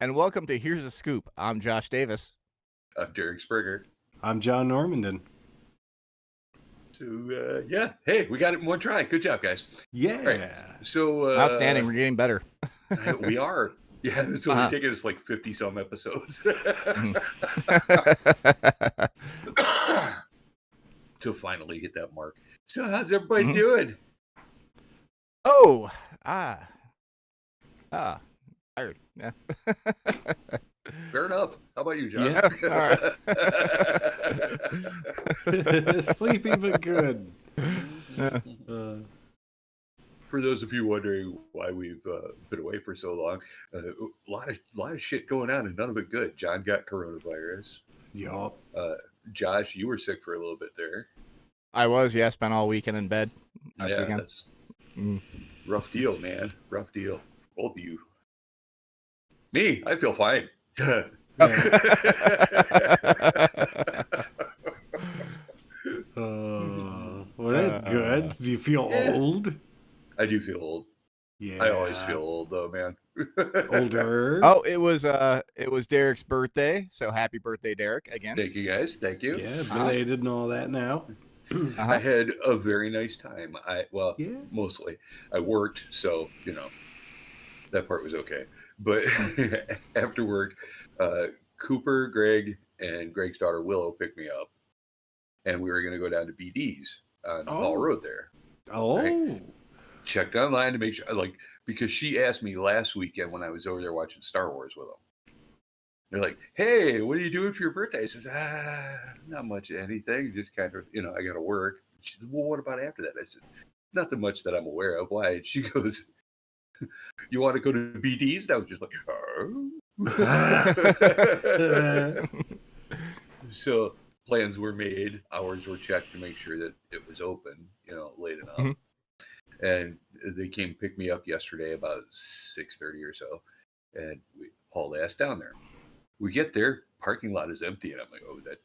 and welcome to Here's a Scoop. I'm Josh Davis. I'm Derek Springer. I'm John Normandin. So, hey, we got it in one try. Good job, guys. Yeah. Right. So, Outstanding. We're getting better. We are. Yeah, it's only taken us like 50-some episodes to finally hit that mark. So, how's everybody doing? Oh, tired. Yeah. Fair enough. How about you, John? Yeah. All right. Sleepy but good. For those of you wondering why we've been away for so long, a lot of shit going on and none of it good. John got coronavirus. Yup. Josh, you were sick for a little bit there. I was, yeah. Spent all weekend in bed last weekend. That's rough deal, man. Rough deal. Both of you. Me, I feel fine. Well, that's good. Do you feel old? I do feel old. Yeah. I always feel old, though, man. Older. Oh, it was Derek's birthday, so happy birthday, Derek! Again. Thank you, guys. Thank you. Yeah, belated and all that now. I had a very nice time. Yeah. Mostly. I worked, so, that part was okay. But after work, Cooper, Greg, and Greg's daughter Willow picked me up, and we were going to go down to BD's on Hall Road there. Oh. Right? Checked online to make sure, because she asked me last weekend when I was over there watching Star Wars with them. They're like, "Hey, what are you doing for your birthday?" I says, not much of anything. Just kind of, I got to work. She said, "Well, what about after that?" I said, "Nothing much that I'm aware of." Why? And she goes, "You want to go to BD's?" And I was just like, "Oh." So plans were made. Hours were checked to make sure that it was open, late enough. Mm-hmm. And they came to pick me up yesterday about 6:30 or so, and we hauled ass down there. We get there, parking lot is empty, and I'm like, "Oh, that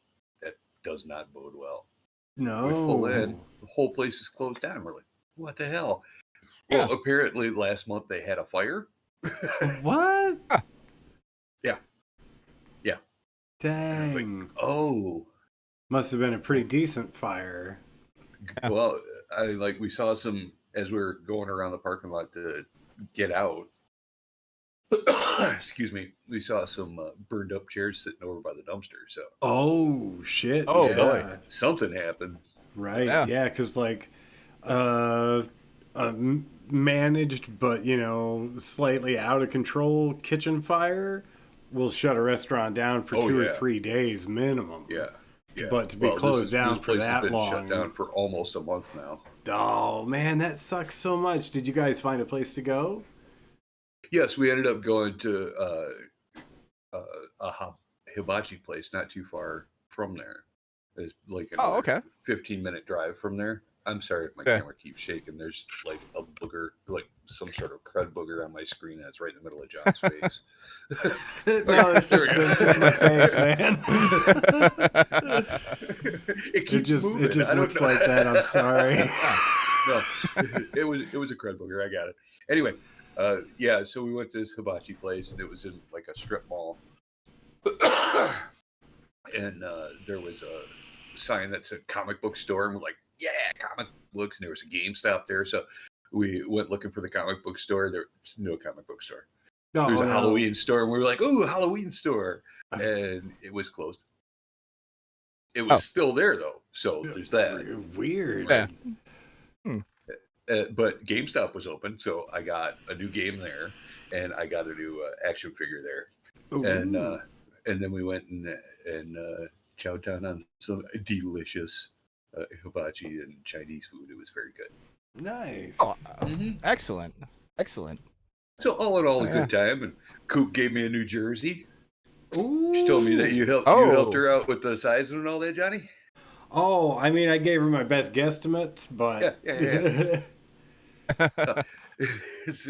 does not bode well." No. We pull in, the whole place is closed down. We're like, "What the hell?" Yeah. Well, apparently last month they had a fire. What? Yeah. Dang. I was like, oh. Must have been a pretty decent fire. Well, we saw some, as we were going around the parking lot to get out, excuse me, we saw some burned up chairs sitting over by the dumpster. So. Oh, shit. Oh, yeah. boy. Something happened. Right. Yeah, because managed but, slightly out of control kitchen fire will shut a restaurant down for 2 or 3 days minimum. Yeah. Yeah. But to be closed down for that been long. Shut down for almost a month now. Oh, man, that sucks so much. Did you guys find a place to go? Yes, we ended up going to a hibachi place not too far from there. It's like a 15-minute drive from there. I'm sorry if my camera keeps shaking. There's like a booger, like some sort of crud booger on my screen that's right in the middle of John's face. No, it's just my face, man. It keeps moving. It just looks like that. I'm sorry. No, it was a crud booger. I got it. Anyway, so we went to this hibachi place, and it was in like a strip mall. And there was a sign that said comic book store, and we're like, yeah, comic books. And there was a GameStop there, so we went looking for the comic book store. There's no comic book store. There's a Halloween store, and we were like, ooh, Halloween store, and it was closed. It was still there though, so there's that. Weird. Right? But GameStop was open, so I got a new game there, and I got a new action figure there. Ooh. And then we went and chowed down on some delicious hibachi and Chinese food. It was very good. Nice. Oh, Excellent. So all in all, a good time. And Coop gave me a new jersey. Ooh. She told me that you helped her out with the sizing and all that, Johnny. Oh, I mean, I gave her my best guesstimates, but yeah. It's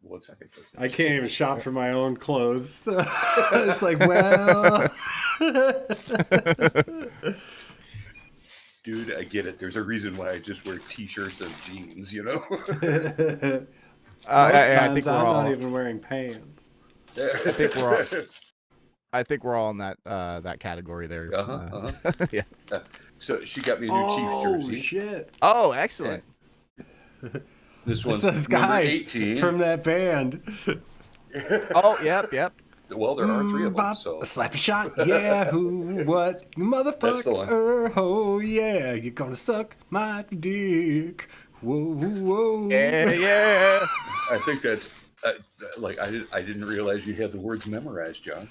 1 second. I can't even shop for my own clothes. So it's like, well. Dude, I get it. There's a reason why I just wear t-shirts and jeans, I think we're all not even wearing pants. I think we're all in that category there. Yeah. So she got me a new Chiefs jersey. Oh shit! Oh, excellent. This one's those number guys 18 from that band. Oh, yep. Well, there are 3 of them. Bop, So slap a shot, yeah, who, what, you That's the one. motherfucker, oh yeah, you're gonna suck my dick, whoa, whoa. Yeah. I think that's like I didn't realize you had the words memorized, John.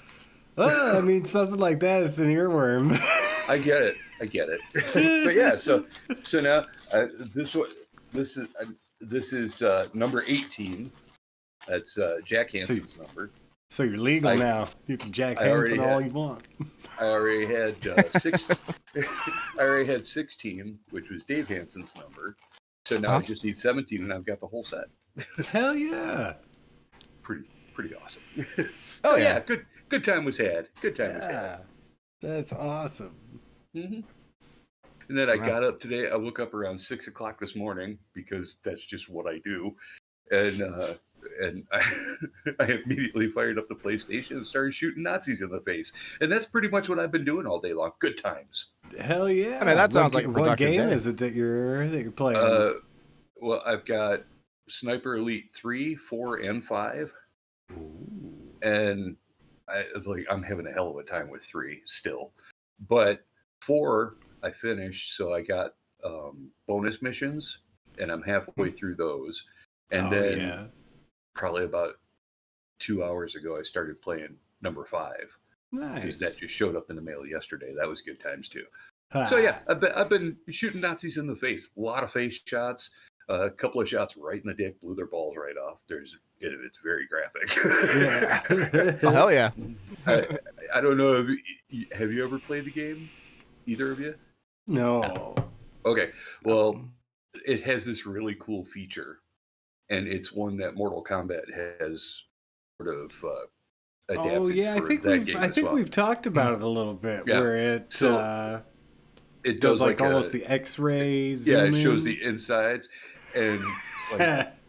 Well, I mean, something like that is an earworm. I get it. But yeah, so now this is number 18. That's Jack Hansen's number. So you're legal now. You can Jack Hansen all you want. I already had I already had 16, which was Dave Hansen's number. So now I just need 17, and I've got the whole set. Hell yeah! Pretty awesome. Oh yeah, good time was had. Good time was had. That's awesome. Mm-hmm. And then I got up today. I woke up around 6 o'clock this morning because that's just what I do, and I immediately fired up the PlayStation and started shooting Nazis in the face. And that's pretty much what I've been doing all day long. Good times. Hell yeah! I mean, that sounds like a what game day. is it that you're playing? Well, I've got Sniper Elite 3, 4, and 5. Ooh. And I'm having a hell of a time with 3 still, but 4 I finished, so I got bonus missions, and I'm halfway through those. And then probably about 2 hours ago, I started playing number 5. Nice. Because that just showed up in the mail yesterday. That was good times too. So yeah, I've been shooting Nazis in the face. A lot of face shots. A couple of shots right in the dick, blew their balls right off. It's very graphic. Yeah. Oh, hell yeah. I don't know. Have you ever played the game? Either of you? No. Okay. Well, it has this really cool feature, and it's one that Mortal Kombat has sort of adapted. Oh yeah, I think we've talked about it a little bit. Yeah. Where it does like almost the X-rays. Yeah, it shows the insides, and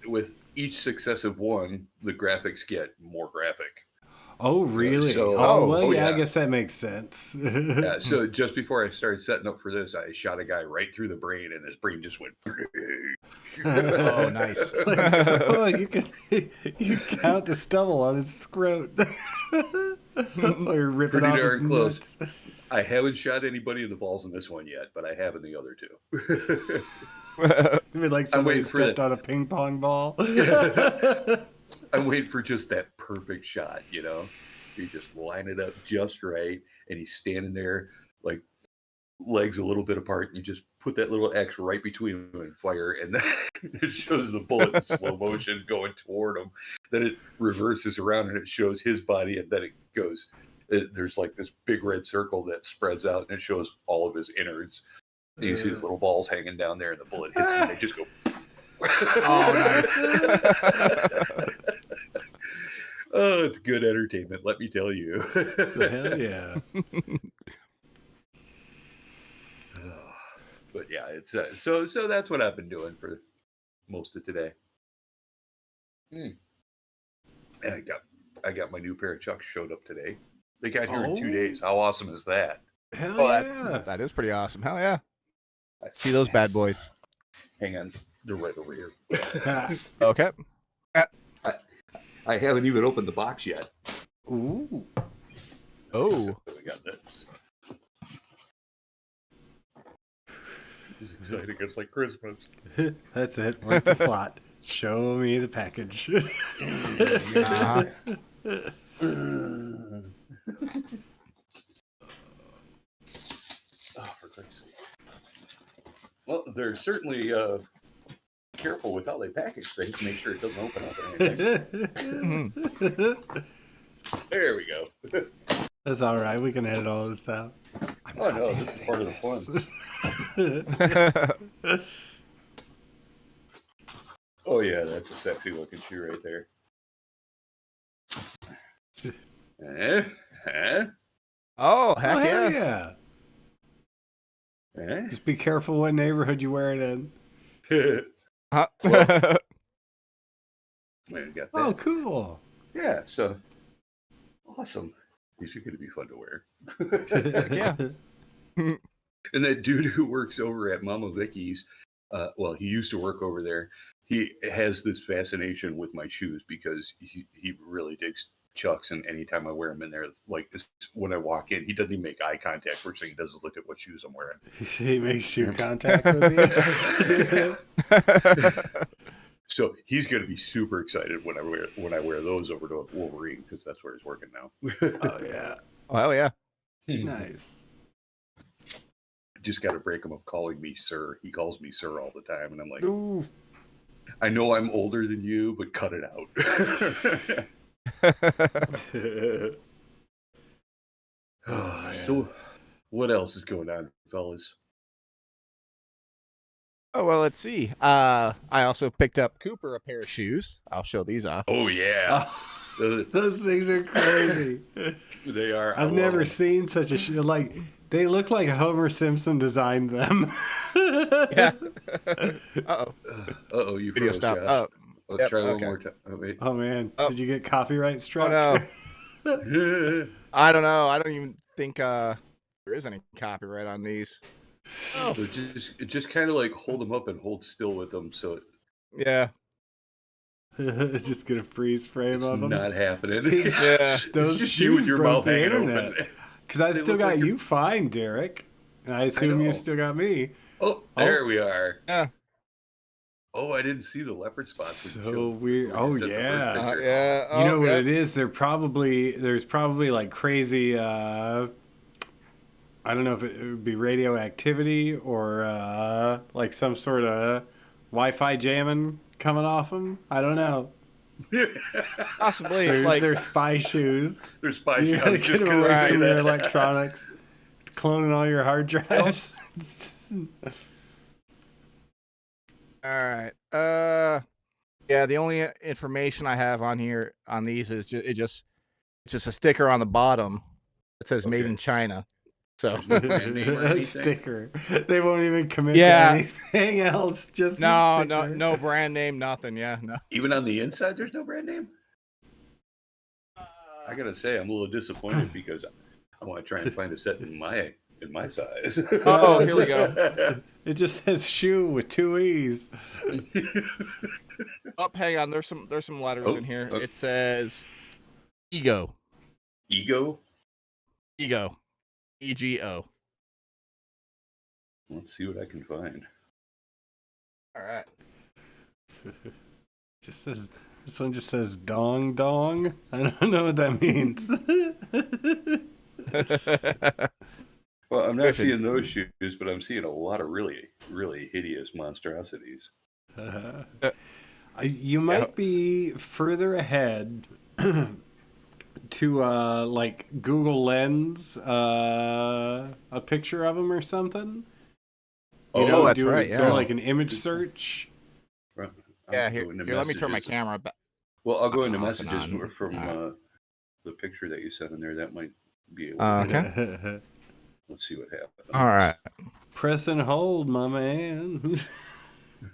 with each successive one, the graphics get more graphic. Oh really? I guess that makes sense. Yeah. So just before I started setting up for this, I shot a guy right through the brain, and his brain just went. Oh, nice. You count the stubble on his scrot. You're ripping Pretty off darn his close. nuts. I haven't shot anybody in the balls in this one yet, but I have in the other 2. You mean like somebody stepped on a ping pong ball? I'm waiting for just that perfect shot, you know? You just line it up just right, and he's standing there, like, legs a little bit apart, and you just put that little X right between them and fire, and then it shows the bullet in slow motion going toward him. Then it reverses around, and it shows his body, and then it goes... There's like this big red circle that spreads out, and it shows all of his innards. And you see his little balls hanging down there, and the bullet hits him, and they just go... Oh, nice. Oh, it's good entertainment, let me tell you. Hell yeah. But yeah, it's so that's what I've been doing for most of today. And I got my new pair of Chucks showed up today. They got here in 2 days. How awesome is that? Hell yeah. That is pretty awesome. Hell yeah. See those bad boys. Hang on. They're right over here. Okay. I haven't even opened the box yet. Ooh. Oh. We got this. It's exciting. It's like Christmas. That's it. Work the slot. Show me the package. Oh, for Christ's sake. Well, they're certainly careful with how they package things to make sure it doesn't open up or anything. There we go. That's all right. We can edit all this out. Oh, no, this is part of the fun. Oh, yeah, that's a sexy looking shoe right there. Oh, heck yeah. Just be careful what neighborhood you wear it in. Well, man, got that. Oh, cool. Yeah, so Awesome. These are going to be fun to wear. Yeah. And that dude who works over at Mama Vicky's, well, he used to work over there. He has this fascination with my shoes because he really digs Chucks, and anytime I wear them in there, like when I walk in, he doesn't even make eye contact. First thing he does is look at what shoes I'm wearing. He makes shoe contact with you. So he's going to be super excited when I wear those over to Wolverine, because that's where he's working now. Oh yeah, Oh yeah. nice. Just got to break him of calling me sir. He calls me sir all the time, and I'm like, Ooh. I know I'm older than you, but cut it out. So, what else is going on, fellas? Oh well, let's see. I also picked up Cooper a pair of shoes. I'll show these off. Oh yeah, Those things are crazy. They are. I've never seen such a shoe. Like, they look like Homer Simpson designed them. Yeah. Uh-oh. Uh-oh, you Video froze, stop. Josh. Oh. Yep, Try one okay. more time. Oh, wait. Oh man, Oh. did you get copyright struck? Oh no. I don't know. I don't even think there is any copyright on these. So just kind of like hold them up and hold still with them, so Yeah. Just gonna freeze frame it's of them. not happening. Yeah. Those It's just you with shoes your broke mouth the hanging internet. open. Because I They still look got like you fine, Derek. And I assume you know. still got me. Oh, there we are. Yeah. Oh, I didn't see the leopard spots. when you So showed- weird. when you Oh sent the first yeah. picture. Yeah. You know what yeah. it is? There's probably like crazy. I don't know if it would be radioactivity or like some sort of Wi-Fi jamming coming off them. I don't know. Possibly. They're spy shoes. There's spy You shoes. gotta I'm just get gonna away say from your that. electronics. It's cloning all your hard drives. All right. Yeah. The only information I have on here on these is it's just a sticker on the bottom that says "Made Okay. in China." So There's no brand name or A anything? sticker. They won't even commit Yeah. to anything else. Just a no, sticker. no brand name, nothing. Yeah, no. Even on the inside, there's no brand name. I gotta say, I'm a little disappointed because I want to try and find a set in my size. Oh, here we go. It just says shoe with 2 E's. Oh, hang on. There's some letters Oh, in here. okay. It says ego. Ego. Ego. EGO. Let's see what I can find. All right. Just says this one just says dong dong. I don't know what that means. Well, I'm not Listen. seeing those shoes, but I'm seeing a lot of really, really hideous monstrosities. You might be further ahead to like Google Lens a picture of them or something. You Oh, know, that's do right, yeah. do like an image search. Right. Yeah, I'll here, go into let me turn my messages. camera back. Well, I'll go into Off and messages on. from Alright. the picture that you sent in there. That might be able. Okay. Let's see what happens. All right. Press and hold, my man.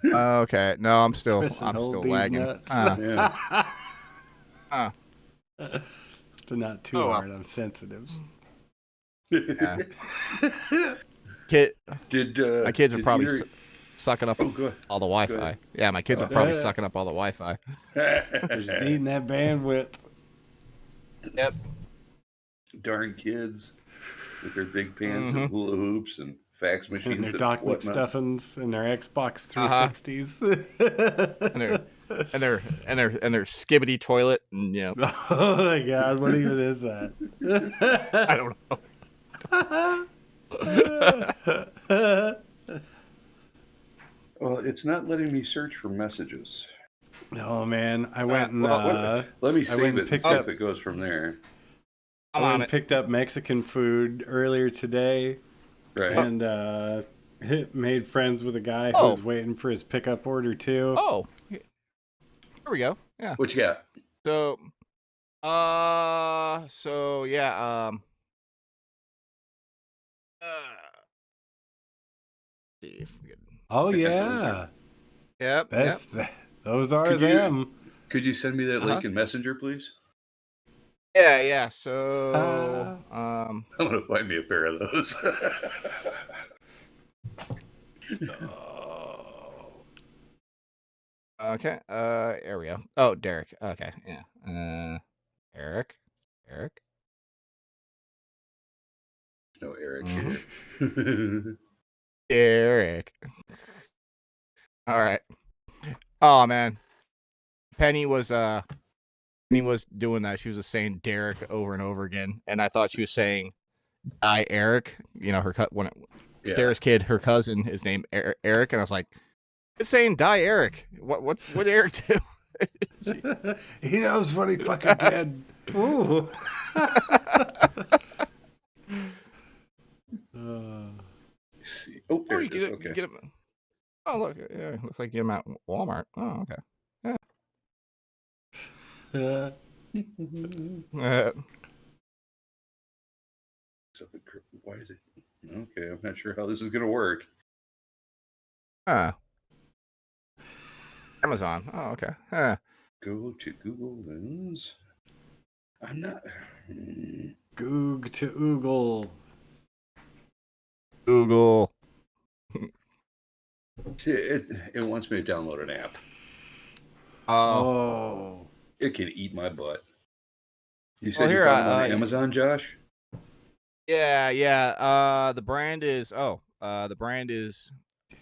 Okay. No, I'm still Press and hold these lagging. nuts. Yeah. But not too Oh, well. hard. I'm sensitive. Yeah. My kids are did probably either- sucking up Oh, good. all the Wi-Fi. Yeah, my kids are probably sucking up all the Wi-Fi. They're just eating that bandwidth. Yep. Darn kids with their big pants and hula hoops and fax machines And their and Doc whatnot. McStuffins and their Xbox Uh-huh. 360s. and their skibbity toilet, and you know, Oh my god, what even is that? I don't know. Well, it's not letting me search for messages. Oh man, I went and Let me I save went it and and picked see up- if it goes from there. I I'm went on and it. picked up Mexican food earlier today, Right. and made friends with a guy who Oh. was waiting for his pickup order too. Oh, here we go. Yeah. What you got? So, yeah. See if we can. Oh Okay, yeah, Yep. those are Could you- them. Could you send me that Uh-huh. link in Messenger, please? Yeah. So, I'm gonna find me a pair of those. okay. There we go. Oh, Derek. Okay. Yeah. Eric. No Eric Mhm. here. Derek. All right. Oh man, Penny was doing that. She was just saying Derek over and over again, and I thought she was saying I Eric. You know, Yeah. Sarah's kid, her cousin is named Eric, and I was like, it's saying die Eric. What Eric do? He knows what he fucking did. Ooh. Let's see. Oh, there it is. Okay. Get him. Oh look, yeah, looks like you get him at Walmart. Oh okay. Yeah. Why is it? Okay, I'm not sure how this is gonna work. Amazon. Oh okay. Go to Google Lens. I'm not. Goog to oogle. Google. See, it wants me to download an app. Oh. It can eat my butt. You said Well, you here, found them on Amazon, Josh? Yeah. The brand is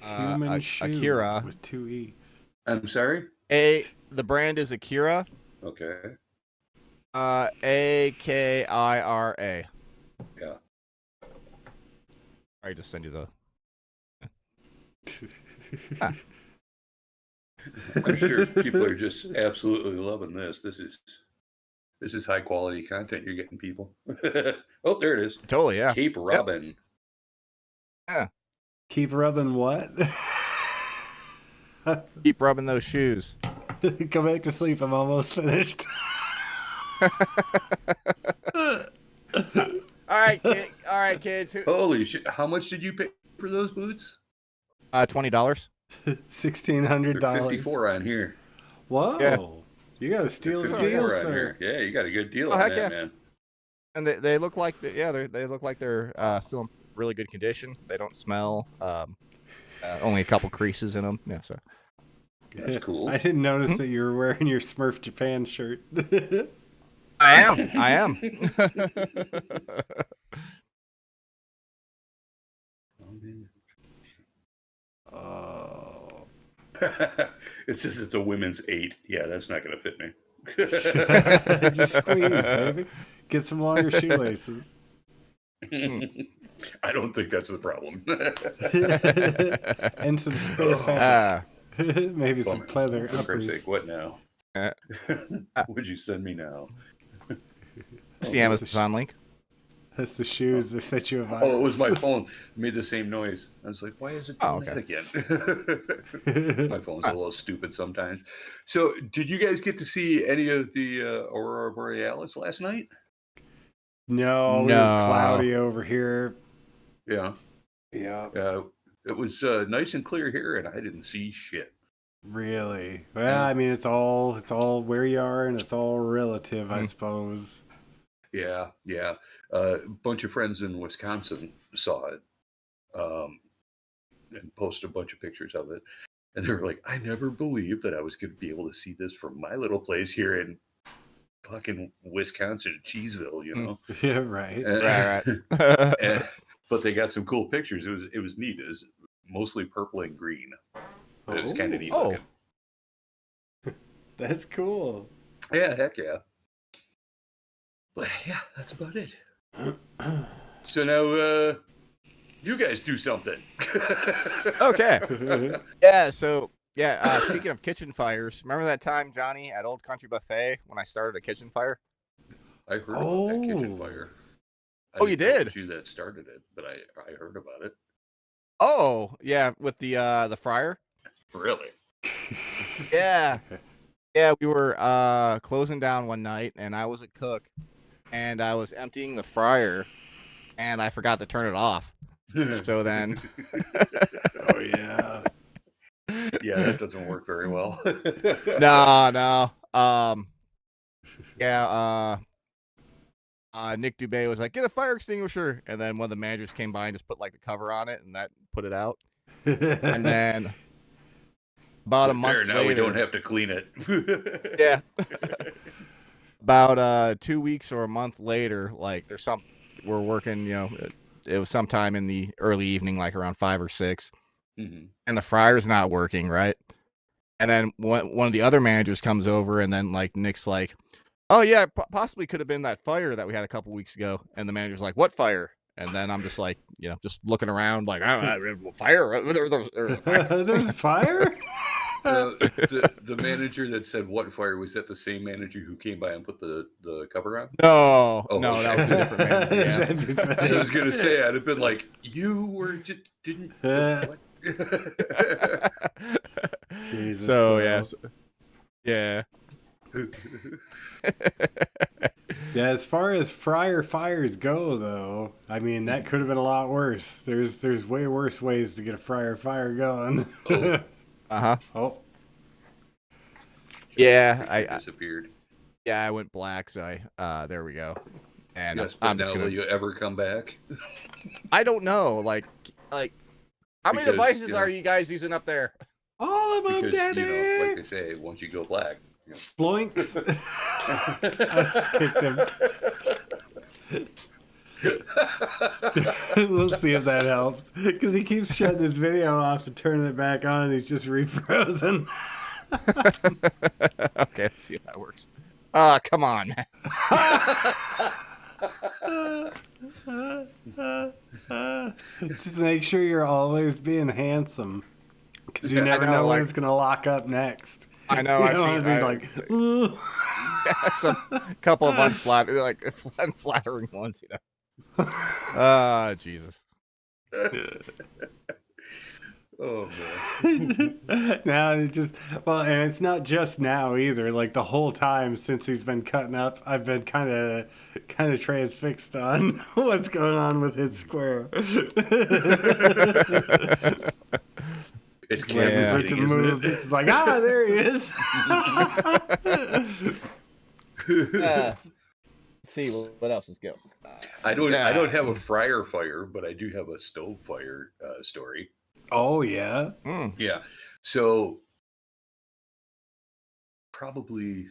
Human shoe Akira. with 2 E. I'm sorry? The brand is Akira. Okay. Akira. Yeah. I just send you the. I'm sure people are just absolutely loving this. This is high quality content you're getting, people. Oh, there it is. Totally, yeah. Cape Robin. Yeah. Keep rubbing what? Keep rubbing those shoes. Go back to sleep. I'm almost finished. All right, kids. Holy shit! How much did you pay for those boots? $20. $1,600. 54 on here. Whoa! Yeah. You got a steal of 54 deal, on sir. here. Yeah, you got a good deal Oh, on heck that, yeah. man. And they look like they look like they're still in really good condition. They don't smell. Only a couple creases in them. Yeah, so. That's cool. I didn't notice that you were wearing your Smurf Japan shirt. I am. Oh. It says it's a women's 8. Yeah, that's not going to fit me. Just squeeze, baby. Get some longer shoelaces. I don't think that's the problem. And some spare fabric. Maybe some pleather For Christ's uppers. sake, what now? Would you send me now? It's the Amazon link. That's the shoes that set you a virus. Oh, it was my phone. It made the same noise. I was like, why is it doing that again? My phone's a little stupid sometimes. So, did you guys get to see any of the Aurora Borealis last night? No, we were cloudy over here. Yeah. Yeah. It was nice and clear here, and I didn't see shit. Really? Well, I mean, it's all where you are, and it's all relative, I suppose. Yeah. A bunch of friends in Wisconsin saw it, and posted a bunch of pictures of it, and they were like, "I never believed that I was going to be able to see this from my little place here in fucking Wisconsin, Cheeseville, you know." Yeah, right. Right. But they got some cool pictures. It was neat. It was mostly purple and green. It was kind of neat looking. That's cool. Yeah, heck yeah. But yeah, that's about it. So now, you guys do something. Okay. Yeah. So speaking of kitchen fires, remember that time, Johnny, at Old Country Buffet when I started a kitchen fire? I heard about that kitchen fire. You did? It was you that started it, but I heard about it. Oh yeah, with the fryer. Really? Yeah. We were closing down one night, and I was a cook, and I was emptying the fryer, and I forgot to turn it off. So then. Oh yeah. Yeah, that doesn't work very well. No. Nick Dubé was like, "Get a fire extinguisher," and then one of the managers came by and just put like the cover on it, and that put it out. And then about a month there, now later, we don't have to clean it. yeah. About 2 weeks or a month later, like we're working, it was sometime in the early evening, like around 5 or 6, and the fryer's not working, right? And then one of the other managers comes over, and then like Nick's like, "Oh yeah, possibly could have been that fire that we had a couple weeks ago." And the manager's like, "What fire?" And then I'm just like, just looking around, like, fire. There's fire. The manager that said what fire, was that the same manager who came by and put the cover on? No, Oh, no, okay. that was a different manager. Yeah. That'd be funny. So I was gonna say, I'd have been like, you were just didn't. What? Jesus. So yes, yeah. Yeah, as far as fryer fires go, though, I mean that could have been a lot worse. There's way worse ways to get a fryer fire going. Oh. Oh. Yeah, I disappeared. Yeah, I went black, so there we go. And Yes, but I'm now just gonna. will you ever come back? I don't know, like, how many Because, devices are you guys using up there? All of them, Because Daddy. like I say, once you go black, Bloinks. I just kicked him. We'll see if that helps. Because he keeps shutting his video off and turning it back on, and he's just refrozen. Okay, let's see if that works. Come on, man. Just make sure you're always being handsome. Because you never know when it's going to lock up next. I know. You don't want to be like, some couple of unflattering ones, Jesus. Oh man. Now it's just, well, and it's not just now either. Like the whole time since he's been cutting up, I've been kind of transfixed on what's going on with his square. It's waiting for it to move. It's like, there he is. Let's see what else is going. I don't have a fryer fire, but I do have a stove fire story. Oh yeah. Yeah. So probably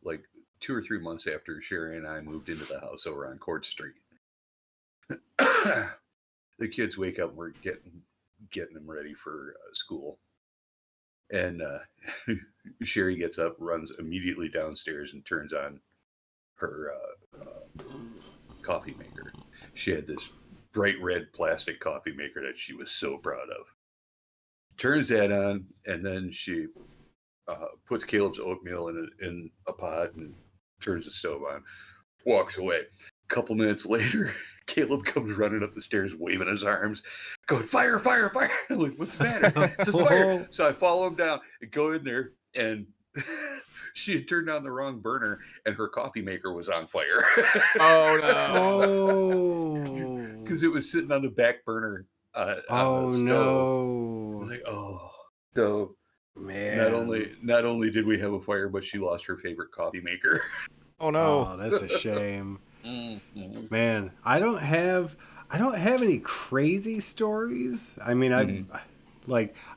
like 2 or 3 months after Sherry and I moved into the house over on Court Street, the kids wake up. We're getting them ready for school, and Sherry gets up, runs immediately downstairs, and turns on her coffee maker. She had this bright red plastic coffee maker that she was so proud of. Turns that on, and then she puts Caleb's oatmeal in a pot and turns the stove on. Walks away. A couple minutes later, Caleb comes running up the stairs, waving his arms, going, "Fire, fire, fire!" I'm like, "What's the matter?" It says, "Fire!" So I follow him down and go in there, and she had turned on the wrong burner, and her coffee maker was on fire. Oh no! Oh, because it was sitting on the back burner. Oh I no! was like, oh, so Man, not only did we have a fire, but she lost her favorite coffee maker. Oh no! Oh, that's a shame. Mm-hmm. Man, I don't have any crazy stories. I mean,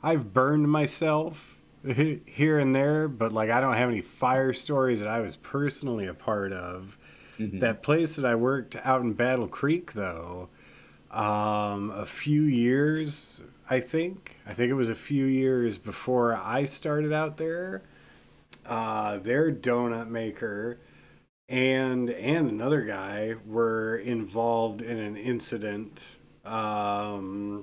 I've burned myself here and there, but like I don't have any fire stories that I was personally a part of. Mm-hmm. That place that I worked out in Battle Creek, though, a few years, I think it was a few years before I started out there. Their donut maker and another guy were involved in an incident where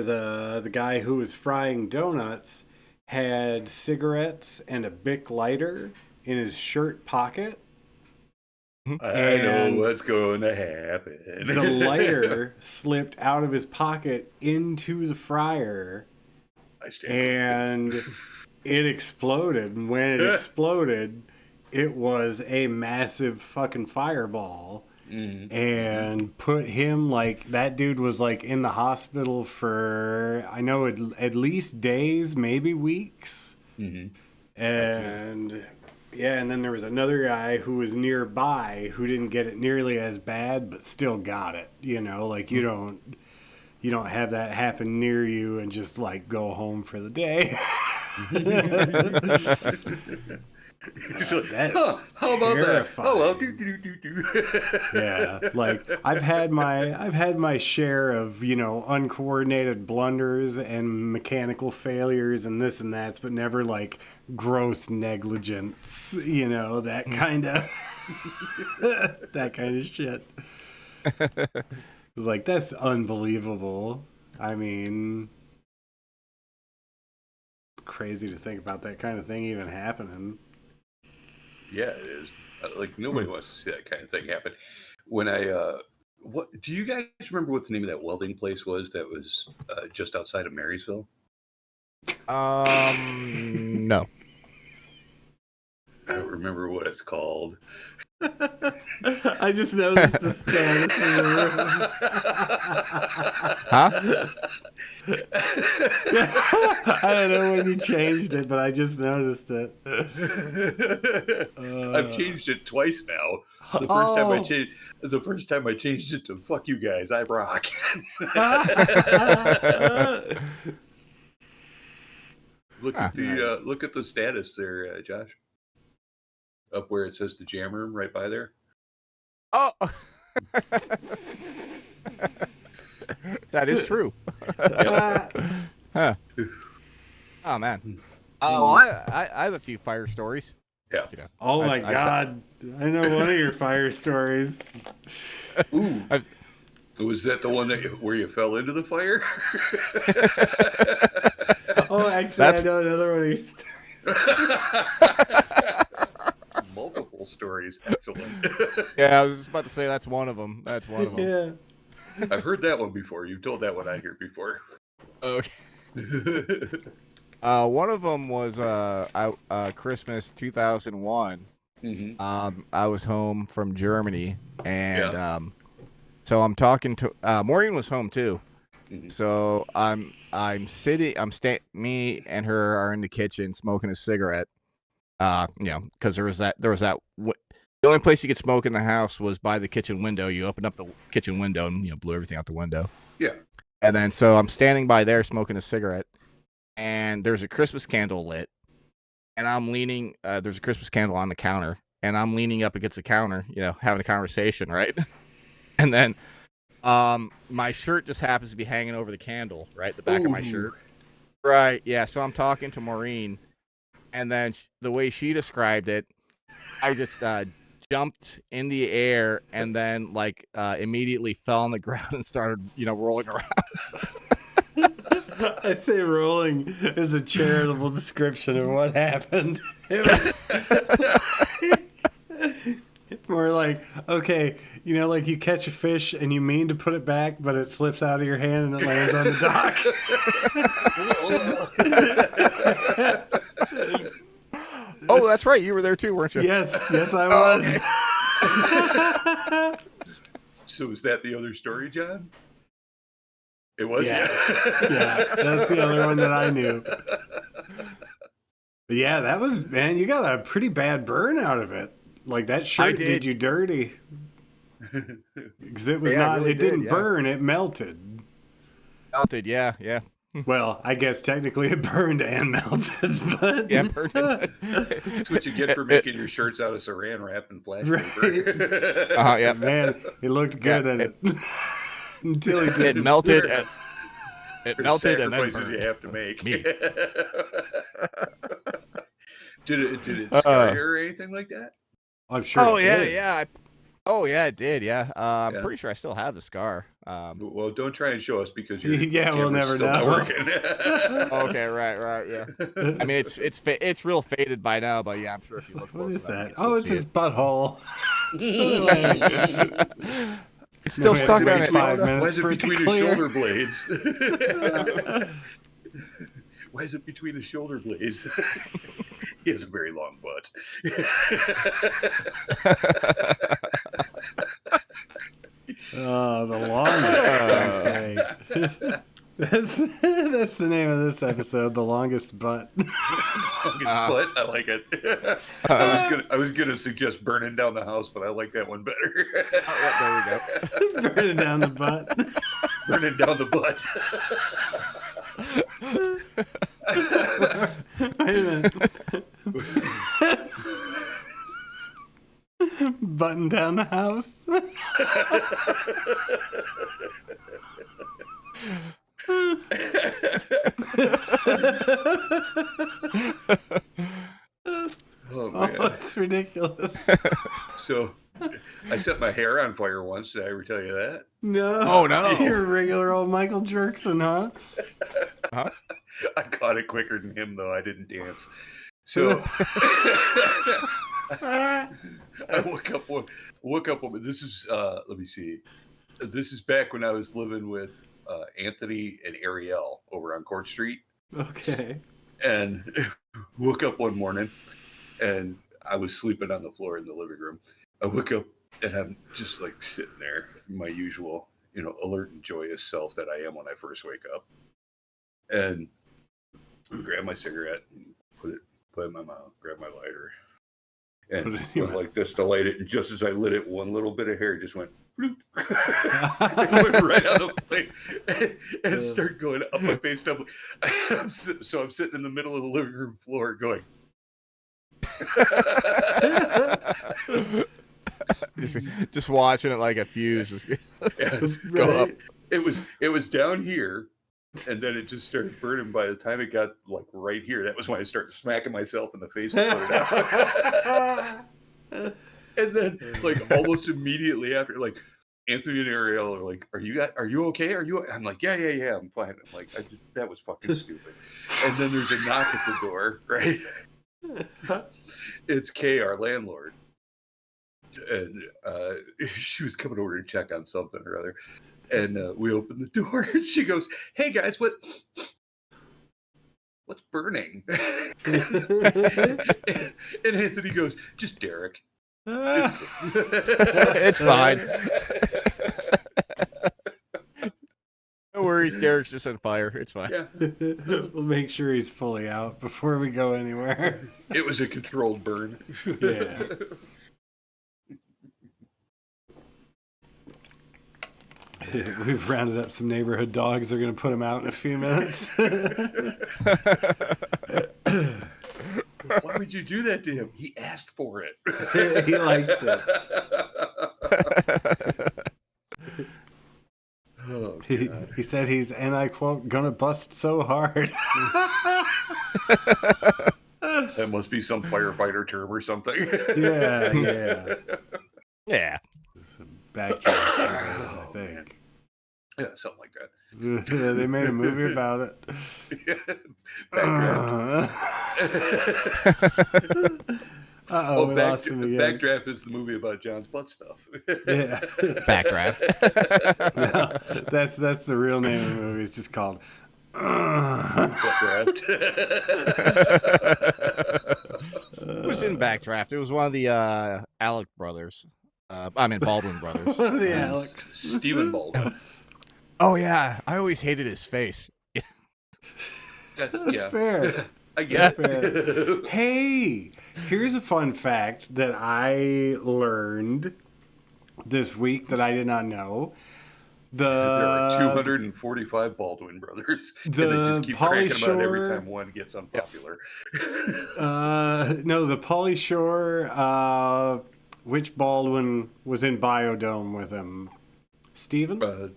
the guy who was frying donuts had cigarettes and a Bic lighter in his shirt pocket. I know what's going to happen. The lighter slipped out of his pocket into the fryer, and it exploded. And when it exploded, it was a massive fucking fireball. Mm-hmm. And put him, like, that dude was like in the hospital for, I know, at least days, maybe weeks. Mm-hmm. And Yeah, and then there was another guy who was nearby who didn't get it nearly as bad, but still got it. You know, like you don't have that happen near you and just like go home for the day. It's like, That's how about terrifying. that? Oh well, do. Yeah, like I've had my share of, you know, uncoordinated blunders and mechanical failures and this and that, but never like gross negligence, you know, that kind of that kind of shit. It was like, that's unbelievable. I mean, crazy to think about that kind of thing even happening. Yeah, it is. Like nobody wants to see that kind of thing happen. When what do you guys remember what the name of that welding place was that was just outside of Marysville? No. I don't remember what it's called. I just noticed the status in the Huh? I don't know when you changed it, but I just noticed it. I've changed it twice now. The first time I changed it to "fuck you guys, I rock." Look at the look at the status there, Josh. Up where it says the jam room, right by there. Oh. That is true. Huh. Oh man. Oh, I have a few fire stories. Yeah. You know, Oh my God. I know one of your fire stories. Ooh. Was that the one where you fell into the fire? Oh, actually, I know another one of your stories. Multiple stories. Excellent. Yeah, I was just about to say that's one of them. That's one of them. Yeah. I've heard that one before. You've told that one I heard before. Okay. One of them was Christmas 2001. Mm-hmm. I was home from Germany, and so I'm talking to Maureen was home too. Mm-hmm. So me and her are in the kitchen smoking a cigarette. You know, because there was that. The only place you could smoke in the house was by the kitchen window. You opened up the kitchen window and, you know, blew everything out the window. Yeah. And then so I'm standing by there smoking a cigarette, and there's a Christmas candle lit, and I'm leaning. There's a Christmas candle on the counter, and I'm leaning up against the counter, you know, having a conversation, right? And then my shirt just happens to be hanging over the candle, right? The back of my shirt. Right, yeah. So I'm talking to Maureen, and then the way she described it, I just jumped in the air and then like immediately fell on the ground and started, you know, rolling around. I say rolling is a charitable description of what happened. It was more like, okay, you know, like you catch a fish and you mean to put it back, but it slips out of your hand and it lands on the dock. Oh, that's right. You were there too, weren't you? Yes, I was. Oh, okay. So is that the other story, John? It was? Yeah. Yeah, that's the other one that I knew. But yeah, that was, man, you got a pretty bad burn out of it. Like that shirt did you dirty. Because it was it didn't burn, it melted. Melted, yeah. Well, I guess technically it burned and melted, but yeah, burned. That's what you get for making your shirts out of saran wrap and flash paper. Yeah, man, it looked good in it. Until he did. It melted. It melted and then sacrifices burned. you have to make. Me. Did it scar you or anything like that? I'm sure. Yeah. Oh yeah, it did. Yeah, I'm pretty sure I still have the scar. Well, don't try and show us because your we'll never still know. not working. Okay, right, yeah. I mean, it's real faded by now, but yeah, I'm sure if you look close What is enough, that? Oh, it's his butthole. It's still stuck on it. 5 minutes. Why is it for between his shoulder blades? Why is it between his shoulder blades? He has a very long butt. The longest, I say. That's the name of this episode, The Longest Butt. Longest butt. I like it. I was gonna suggest burning down the house, but I like that one better. Yeah, there we go. Burning down the butt. Burning down the butt. Wait a minute. Button down the house. Oh man, it's ridiculous. So I set my hair on fire once. Did I ever tell you that? No. Oh, no. You're a regular old Michael Jerkson, huh? Huh? I caught it quicker than him, though. I didn't dance. So I woke up. This is let me see. This is back when I was living with Anthony and Ariel over on Court Street. Okay. And woke up one morning, and I was sleeping on the floor in the living room. I woke up, and I'm just like sitting there, my usual, alert and joyous self that I am when I first wake up, and grab my cigarette and put it in my mouth, grab my lighter, and went like this to light it. And just as I lit it, one little bit of hair just went bloop. It went right on the flame and it started going up my face. So I'm sitting in the middle of the living room floor going. just watching it like a fuse. Just go up. It was down here, and then it just started burning. By the time it got like right here, that was when I started smacking myself in the face and put it out. And then, like almost immediately after, like Anthony and Ariel are like, "Are you okay? I'm like, yeah, I'm fine." I'm like, that was fucking stupid. And then there's a knock at the door, right? It's Kay, our landlord, and she was coming over to check on something or other. And we opened the door, and she goes, "Hey guys, what's burning?" And Anthony goes, "Just Derek. It's fine. No worries, Derek's just on fire. It's fine." Yeah. We'll make sure he's fully out before we go anywhere. It was a controlled burn. Yeah. We've rounded up some neighborhood dogs. They're going to put them out in a few minutes. Why would you do that to him? He asked for it. He likes it. Oh, he said he's, and I quote, gonna bust so hard. That must be some firefighter term or something. Yeah. Yeah. Backyard, I think. Yeah, something like that. They made a movie about it. Backdraft. Uh-oh, we lost him again. Backdraft is the movie about John's butt stuff. Yeah. Backdraft. No, that's the real name of the movie. It's just called Backdraft. It was in Backdraft. It was one of the Alec brothers. Baldwin brothers. One of the Alex. Stephen Baldwin. Oh yeah, I always hated his face. That's fair. I get it. Hey, here's a fun fact that I learned this week that I did not know. There are 245 Baldwin brothers. And they just keep cranking them out every time one gets unpopular. No, the Pauly Shore. Which Baldwin was in Biodome with him? Steven?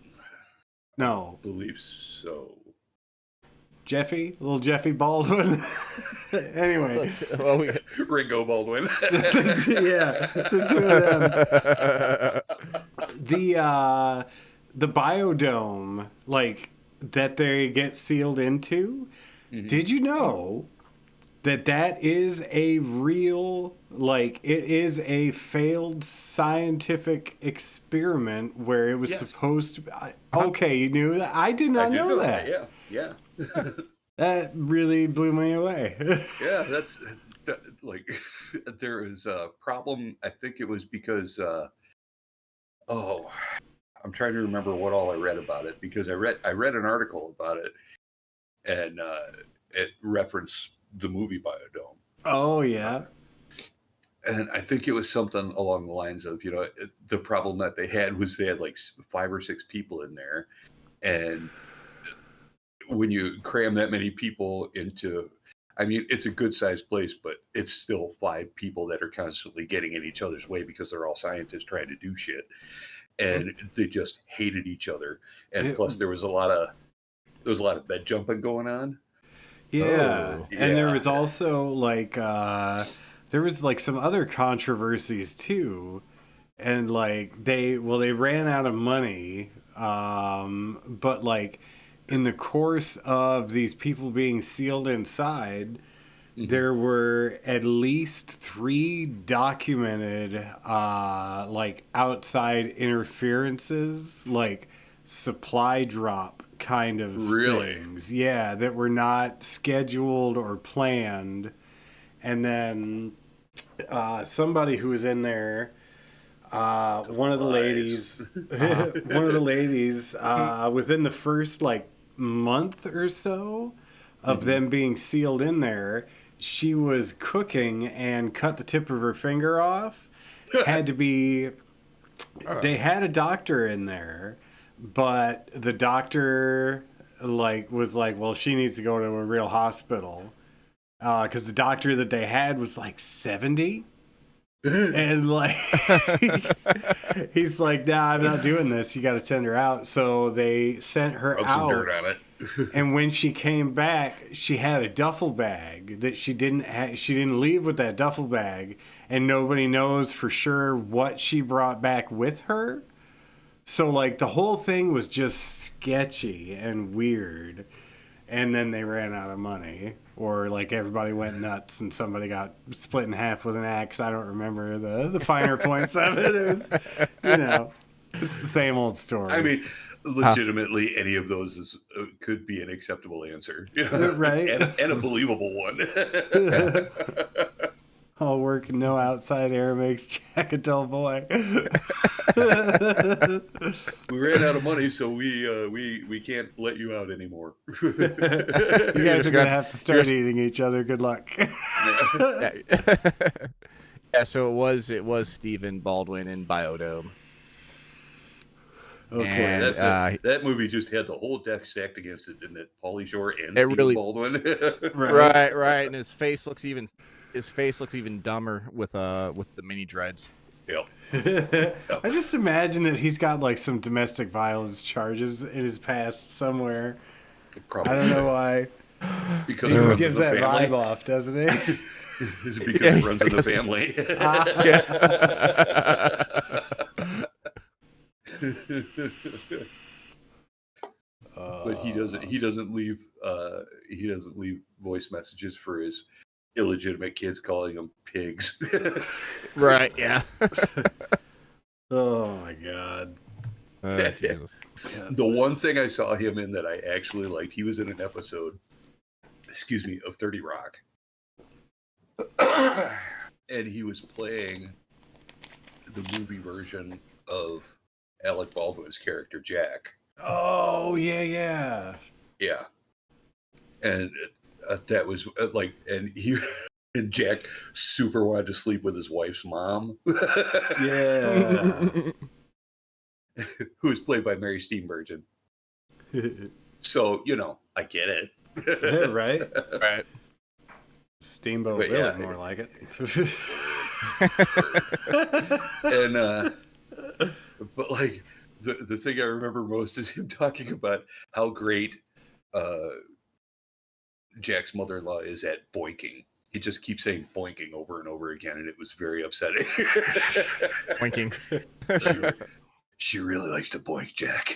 No. I believe so. Little Jeffy Baldwin. Anyway. Ringo Baldwin. Yeah. The Biodome, like, that they get sealed into, did you know that is a real, like, it is a failed scientific experiment where it was supposed to be... Okay, you knew that? I did not know that. Yeah. That really blew me away. Yeah, there is a problem. I think it was because, I'm trying to remember what all I read about it, because I read an article about it, and it referenced the movie Biodome. Oh yeah. And I think it was something along the lines of, the problem that they had was they had like 5 or 6 people in there, and when you cram that many people into, I mean, it's a good sized place, but it's still 5 people that are constantly getting in each other's way because they're all scientists trying to do shit, and they just hated each other. And plus, there was a lot of bed jumping going on. Yeah. Oh. And there Yeah. was also like there was like some other controversies too. And like they ran out of money, but like in the course of these people being sealed inside, there were at least 3 documented like outside interferences, like supply drop kind of Really? things. Yeah, that were not scheduled or planned. And then somebody who was in there, one of the ladies, one of the ladies, within the first like month or so of them being sealed in there, she was cooking and cut the tip of her finger off. Had to be. They had a doctor in there, but the doctor like was like, well, she needs to go to a real hospital, because the doctor that they had was like 70. And like he's like, nah, I'm not doing this, you got to send her out. So they sent her Rub some out, dirt on it. and when she came back, she had a duffel bag that she didn't leave with that duffel bag, and nobody knows for sure what she brought back with her. So like the whole thing was just sketchy and weird. And then they ran out of money, or like everybody went nuts and somebody got split in half with an axe. I don't remember the finer points of it. It was, it's the same old story. I mean, legitimately, any of those could be an acceptable answer, Right? and a believable one. All work and no outside air makes Jack a dull boy. We ran out of money, so we can't let you out anymore. You guys are gonna have to start eating each other. Good luck. Yeah, so it was Stephen Baldwin in Biodome. Okay. And, that movie just had the whole deck stacked against it, didn't it? Pauly Shore and It Stephen really- Baldwin. Right, and his face looks even dumber with the mini dreads. Yep. I just imagine that he's got like some domestic violence charges in his past somewhere. Probably. I don't know why. Because He it just runs gives in the that family. vibe off, doesn't he? Is it because it runs in the family? But he doesn't leave voice messages for his illegitimate kids, calling them pigs. Right, yeah. Oh my god. Jesus. The one thing I saw him in that I actually liked, he was in an episode, of 30 Rock. And he was playing the movie version of Alec Baldwin's character, Jack. Oh, yeah. Yeah. And that was and he and Jack super wanted to sleep with his wife's mom. Yeah. Who was played by Mary Steenburgen. So, I get it. Yeah, right? Right. Steamboat But Willie, yeah. more like it. And but like the thing I remember most is him talking about how great Jack's mother-in-law is at boinking. He just keeps saying boinking over and over again, and it was very upsetting. Boinking. She really likes to boink, Jack.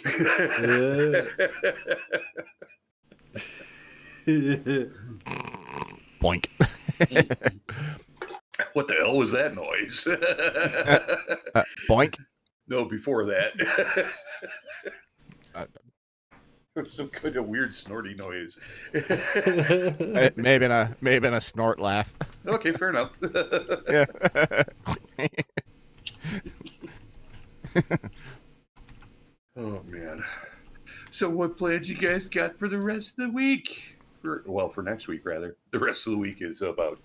Boink. What the hell was that noise? Boink. No, before that. There was some kind of weird snorty noise. Maybe in a snort laugh. Okay, fair enough. Yeah. Oh man. So what plans you guys got for the rest of the week? For next week rather. The rest of the week is about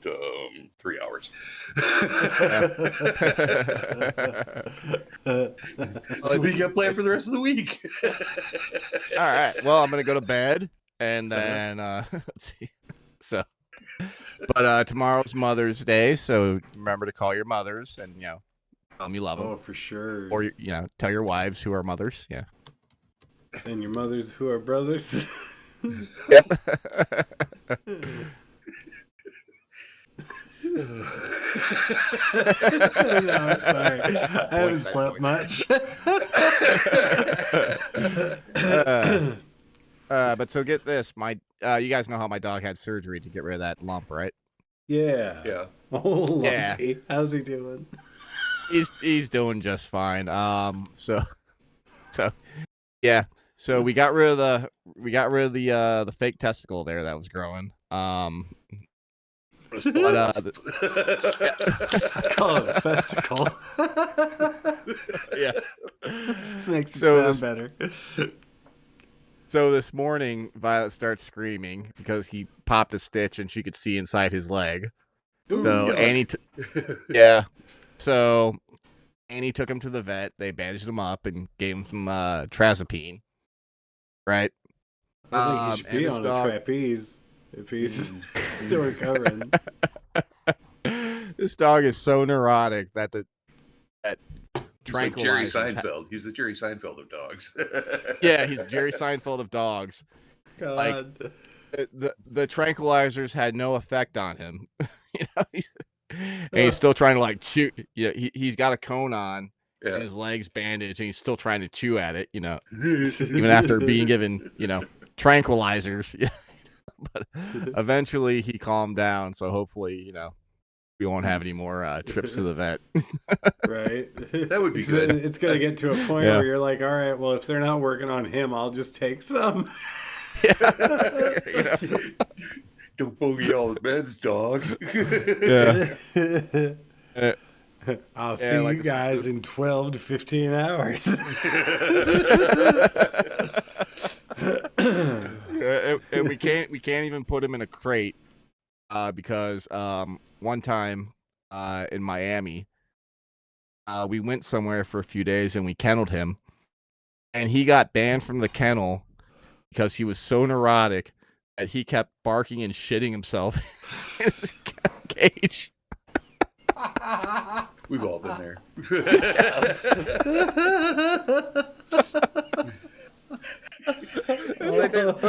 3 hours. So we got planned for the rest of the week. All right. Well, I'm gonna go to bed, and then let's see. So, but tomorrow's Mother's Day, so remember to call your mothers, and tell them you love them. Oh, for sure. Or tell your wives who are mothers. Yeah. And your mothers who are brothers. Yep. No, I'm sorry. I haven't slept much. But so get this, you guys know how my dog had surgery to get rid of that lump, right? Yeah. Yeah. Oh, Lumpy. Yeah. How's he doing? He's doing just fine. So yeah. So we got rid of the fake testicle there that was growing. But I call it a festival. Yeah. Just makes it sound better. So this morning, Violet starts screaming because he popped a stitch and she could see inside his leg. Ooh, So yuck. yeah. So Annie took him to the vet. They bandaged him up and gave him some trazepine. Right. I think he should be on a trapeze if he's still recovering. This dog is so neurotic that He's like Jerry tranquilizers. Seinfeld. He's the Jerry Seinfeld of dogs. Yeah, he's Jerry Seinfeld of dogs. God. Like the tranquilizers had no effect on him. And he's still trying to like chew. Yeah, he's got a cone on and his legs bandaged, and he's still trying to chew at it. Even after being given tranquilizers. Yeah. But eventually he calmed down. So hopefully we won't have any more trips to the vet. Right. That would be good. It's going to get to a point where you're like, all right, well, if they're not working on him, I'll just take some. Don't bogey all the meds, dog. Yeah. I'll see you guys in 12 to 15 hours. And we can't even put him in a crate because one time in Miami we went somewhere for a few days and we kenneled him, and he got banned from the kennel because he was so neurotic that he kept barking and shitting himself in his cage. We've all been there.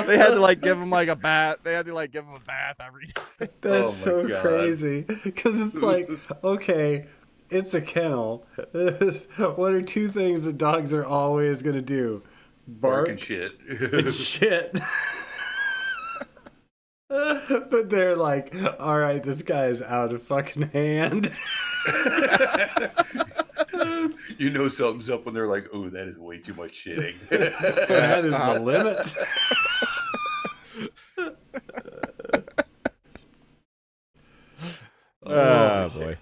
They had to give him a bath. They had to give him a bath every day. That's so crazy. Because it's like, okay, it's a kennel. What are two things that dogs are always going to do? Bark and shit. And shit. But they're like, all right, this guy is out of fucking hand. Something's up when they're like, oh, that is way too much shitting. That is the limit. Oh, boy.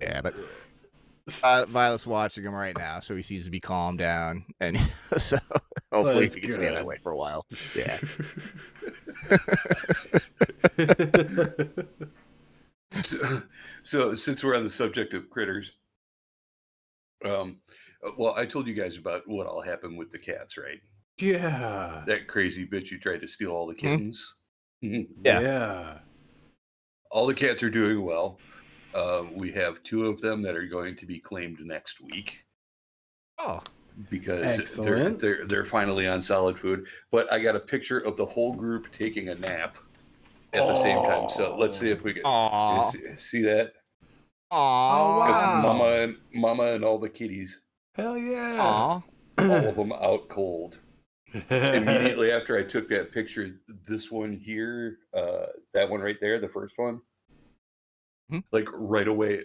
Yeah, but Violet's watching him right now, so he seems to be calmed down, and so hopefully he can stay that way for a while. Yeah. So since we're on the subject of critters, well, I told you guys about what all happened with the cats, right? Yeah. That crazy bitch who tried to steal all the kittens. Yeah. All the cats are doing well. We have 2 of them that are going to be claimed next week. Oh, because they're finally on solid food. But I got a picture of the whole group taking a nap at the same time. So let's see if we can see that. Oh, wow. Mama and all the kitties. Hell yeah. All of them out cold. Immediately after I took that picture, this one here, that one right there, the first one, like right away,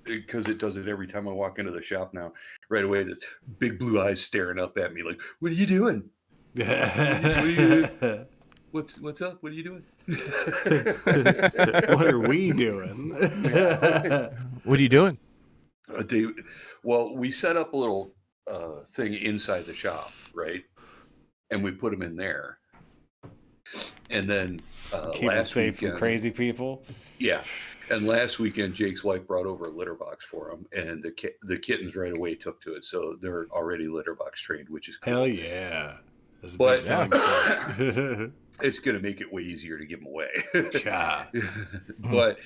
because it does it every time I walk into the shop now. Right away, this big blue eyes staring up at me, like, "What are you doing? What's up? What are you doing?" What are we doing? What are you doing? Well, we set up a little thing inside the shop, right? And we put them in there. And then Keep them last safe weekend, from crazy people. Yeah. And last weekend, Jake's wife brought over a litter box for him, and the kittens right away took to it. So they're already litter box trained, which is cool. Hell yeah. That's a But big selling point. it's going to make it way easier to give them away. Yeah. But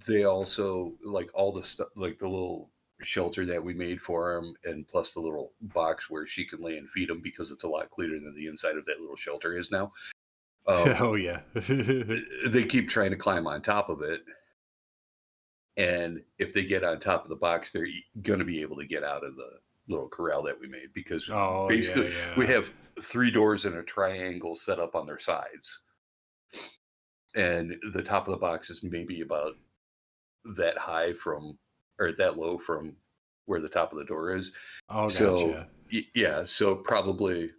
they also, like, all the stuff, like the little shelter that we made for him, and plus the little box where she can lay and feed him, because it's a lot cleaner than the inside of that little shelter is now. Oh yeah. They keep trying to climb on top of it, and if they get on top of the box, they're going to be able to get out of the little corral that we made, because basically we have 3 doors in a triangle set up on their sides, and the top of the box is maybe about that high from, or that low from where the top of the door is. Oh, gotcha. So yeah, so probably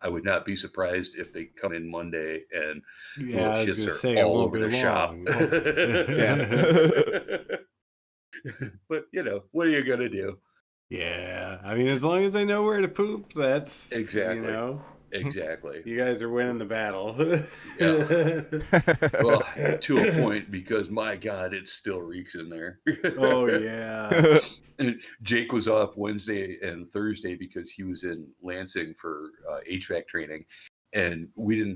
I would not be surprised if they come in Monday and little shits are all over the shop. But what are you gonna do? Yeah, I mean, as long as I know where to poop, that's exactly. Exactly. You guys are winning the battle. Yeah. Well, to a point, because my God, it still reeks in there. Oh yeah. And Jake was off Wednesday and Thursday because he was in Lansing for HVAC training, and we don't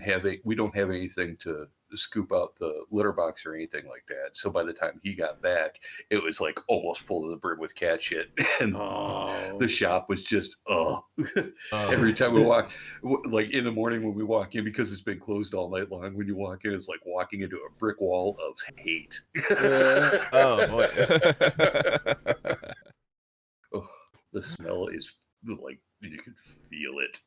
have anything to scoop out the litter box or anything like that. So by the time he got back, it was like almost full to the brim with cat shit, and the shop was just every time we walk, like in the morning when we walk in, because it's been closed all night long, when you walk in, it's like walking into a brick wall of hate. Oh boy. Oh, the smell is like, you can feel it.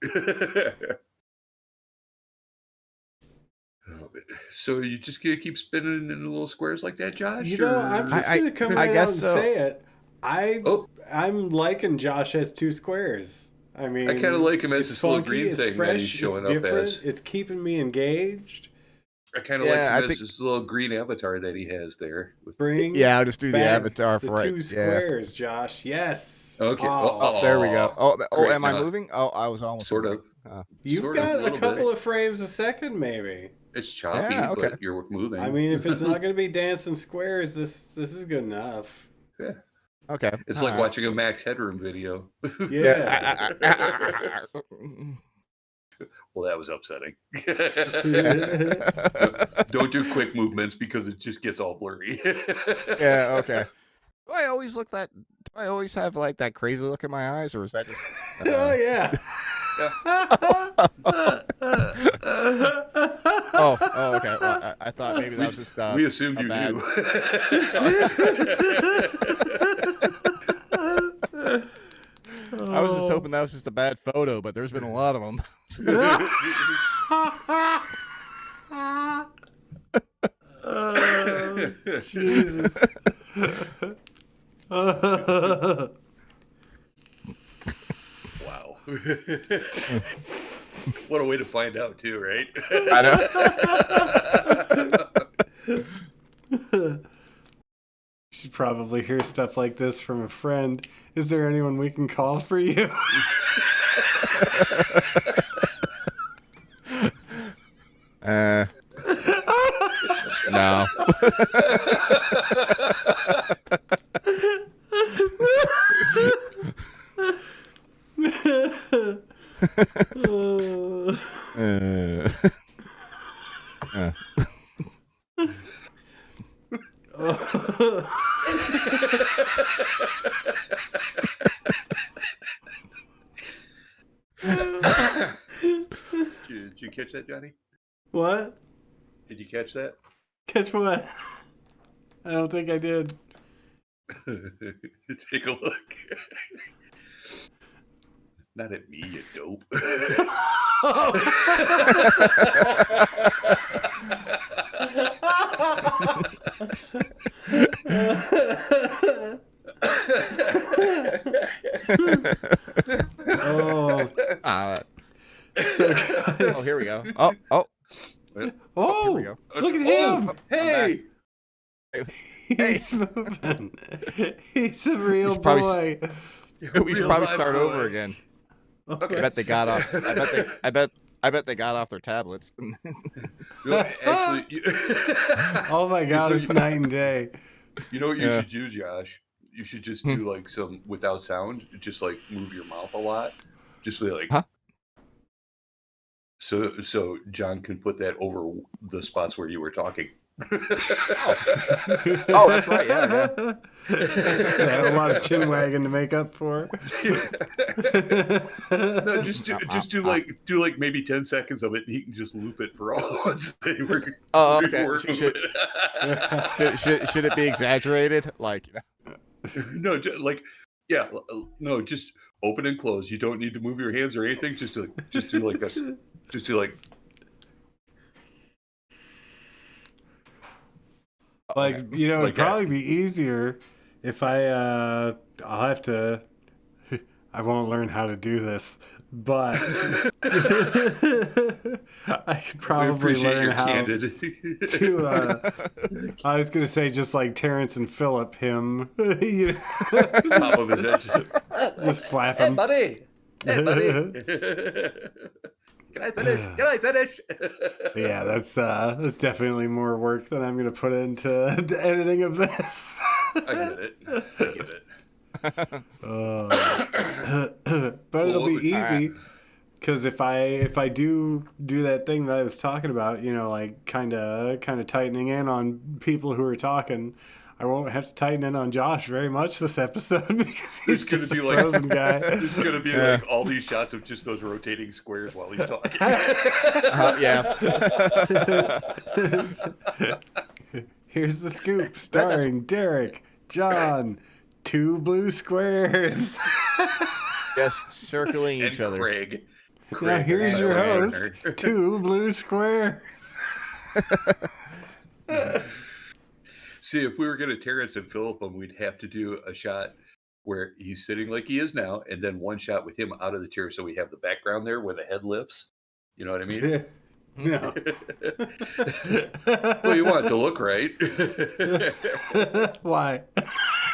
So you just gonna keep spinning in little squares like that, Josh? I'm just gonna come right out and say it. I'm liking Josh as 2 squares. I mean, I kind of like him as this little green it's thing fresh, that he's showing it's different, up as. It's keeping me engaged. I kind of like him as this little green avatar that he has there. I'll just do the avatar for 2 squares, Josh. Yes. Okay. There we go. Am I moving? Oh, I was almost sort moving. of. You've got a couple of frames a second, maybe. It's choppy, but you're moving. I mean, if it's not going to be dancing squares, this is good enough. Yeah. Okay. It's like watching a Max Headroom video. Yeah. Well, that was upsetting. Don't do quick movements because it just gets all blurry. Yeah. Okay. Do I always have like that crazy look in my eyes, or is that just? Oh yeah. Okay. Well, I thought maybe that was just. We assumed you knew. I was just hoping that was just a bad photo, but there's been a lot of them. Jesus. Wow. What a way to find out, too, right? I know. You should probably hear stuff like this from a friend. Is there anyone we can call for you? No. Did you catch that, Johnny? What? Did you catch that? Catch what? I don't think I did. Take a look. Not at me, you dope. Oh, here we go. Oh, Oh, here we go. look at Oh, him! hey! He's moving. He's a real should probably- boy. we should probably start over again. Okay. I bet they got off. I bet they got off their tablets. No, actually, Oh my god, it's night and day. you know what you Yeah. should do, Josh? You should just do like some without sound, just like move your mouth a lot. Just like Huh? so John can put that over the spots where you were talking. Oh, that's right. Yeah. A lot of chin wagging to make up for. No, just do like maybe 10 seconds of it, and he can just loop it for all of us. Oh, okay. Should it be exaggerated? Like, No, no, just open and close. You don't need to move your hands or anything. Just do like this. Just do like. Like, you know, Like it'd probably be easier if I'll have to, I won't learn how to do this, but I could probably learn how to, I was going to say just like Terrence and Phillip, him, you know, top of his head. just flap him. Hey, buddy. Can I finish? Yeah, that's definitely more work than I'm going to put into the editing of this. I get it. But it'll be all right. easy because if I do that thing that I was talking about, you know, like kind of tightening in on people who are talking, I won't have to tighten in on Josh very much this episode because he's There's just a gonna be frozen guy. There's gonna be like all these shots of just those rotating squares while he's talking. yeah. Here's the scoop, starring Derek, John, 2 blue squares. Yes, circling each And other. Craig. Now here's your our host, partner. 2 blue squares. See, if we were going to Terrence and Phillip him, we'd have to do a shot where he's sitting like he is now, and then one shot with him out of the chair, so we have the background there where the head lifts. You know what I mean? No. Well, you want it to look right. Why?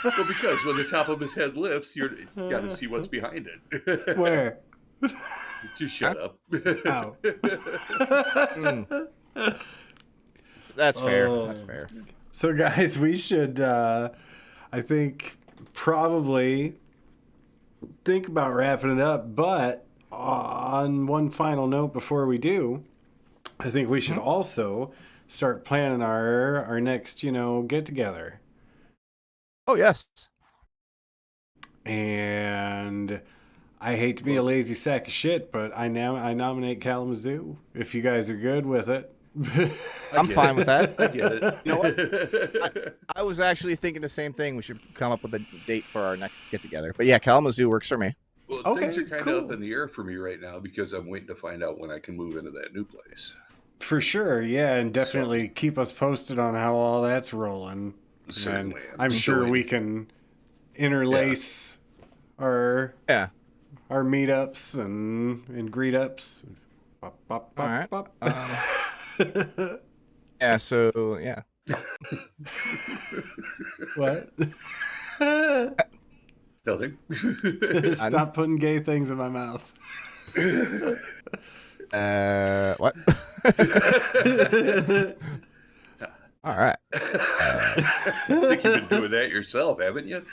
Well, because when the top of his head lifts, you got to see what's behind it. Where? Just shut up. Ow. That's fair. Oh. That's fair. So, guys, we should, I think, probably think about wrapping it up. But on one final note before we do, I think we should also start planning our next, you know, get together. Oh yes. And I hate to be a lazy sack of shit, but I nominate Kalamazoo if you guys are good with it. I'm fine with that. I get it. You know what? I was actually thinking the same thing. We should come up with a date for our next get together. But yeah, Kalamazoo works for me. Well, Okay, things are kind cool. of up in the air for me right now because I'm waiting to find out when I can move into that new place. For sure, yeah, and definitely keep us posted on how all that's rolling. Certainly. And I'm sure we can interlace our meetups and greet ups. Bop, bop, bop, All right. bop. Yeah. So yeah. What? Nothing. Stop putting gay things in my mouth. What? All right. I think you've been doing that yourself, haven't you?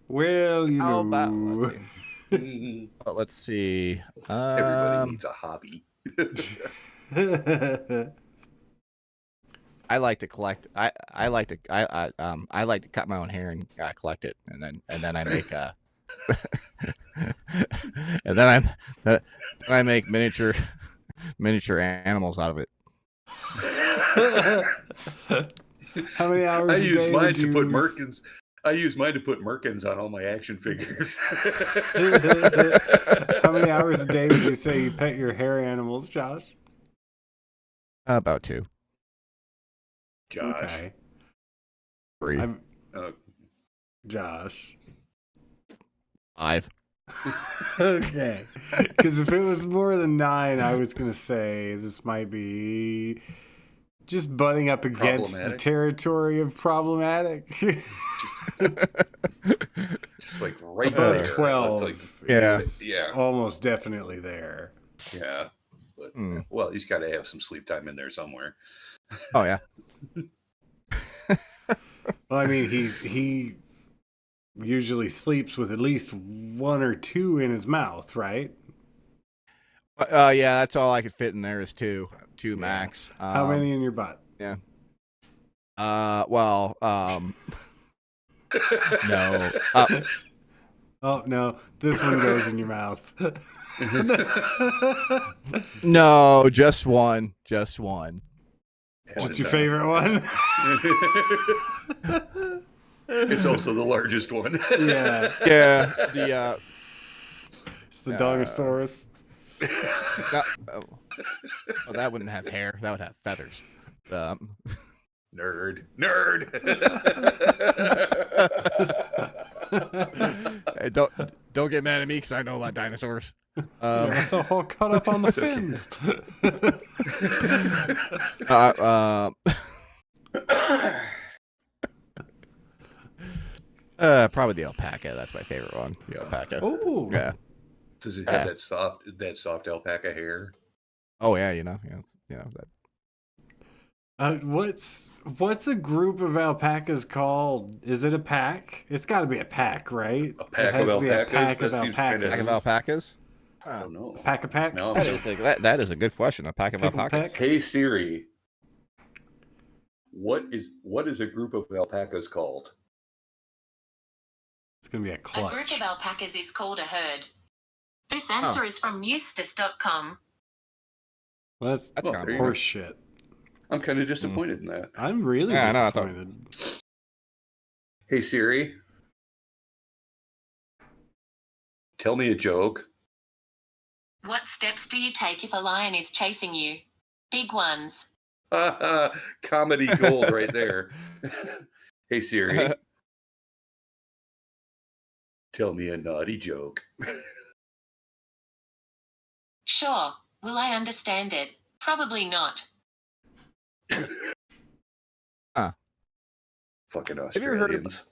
Well, you How know. about let's see. Everybody needs a hobby. I like to collect. I like to cut my own hair and collect it, and then I make and then I make miniature animals out of it. How many hours? I a use day mine would to you put merkins. I use mine to put merkins on all my action figures. How many hours a day would you say you pet your hair animals, Josh? About 2. Josh. Okay. 3. Josh. 5. Okay. Because if it was more than 9, I was going to say this might be just butting up against the territory of problematic. Just like right Above there. 12. Like, Yeah. yeah. Almost definitely there. Yeah. But, well, he's got to have some sleep time in there somewhere. Oh, yeah. Well, I mean, he usually sleeps with at least 1 or 2 in his mouth, right? Yeah, that's all I could fit in there is 2 max. How many in your butt? Yeah. Well, no. Oh no, this one goes in your mouth. No, just one. Just one. Just your favorite one? It's also the largest one. Yeah. Yeah. It's the Dogosaurus. Well, that wouldn't have hair. That would have feathers. Nerd. Hey, don't get mad at me because I know about dinosaurs. It's all cut up on the fins. Probably the alpaca. That's my favorite one. The alpaca. Oh, yeah. Does it have that soft alpaca hair? Oh yeah, that. What's a group of alpacas called? Is it a pack? It's got to be a pack, right? A pack of alpacas. Pack of alpacas. I don't know. Pack a pack. No, that is a good question. A pack of alpacas. Hey Siri, what is a group of alpacas called? It's gonna be a clutch. A group of alpacas is called a herd. This answer is from Eustace.com. Well, that's kind of horse shit. I'm kind of disappointed in that. I'm really disappointed. Hey Siri, tell me a joke. What steps do you take if a lion is chasing you? Big ones. Comedy gold right there. Hey Siri, tell me a naughty joke. Sure. Will I understand it? Probably not. Fucking Australians.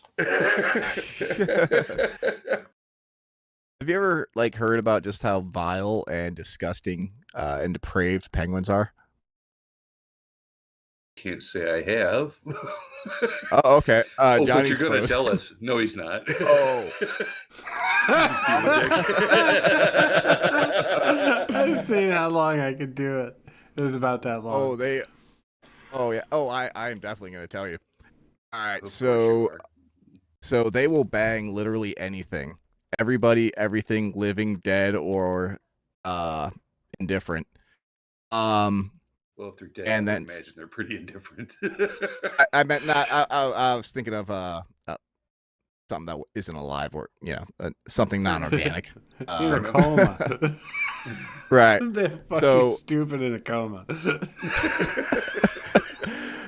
Have you ever heard about just how vile and disgusting and depraved penguins are? Can't say I have. Oh, okay. But Johnny's you're going to frozen. tell us. No, he's not. Oh. I was seeing how long I could do it. It was about that long. Oh yeah. Oh, I am definitely going to tell you. All right. So they will bang literally anything. Everybody, everything, living, dead, or indifferent. Well, if they're dead, and I then imagine they're pretty indifferent. I meant not. I was thinking of something that isn't alive, or something non-organic. In a coma. Right. They're fucking stupid in a coma.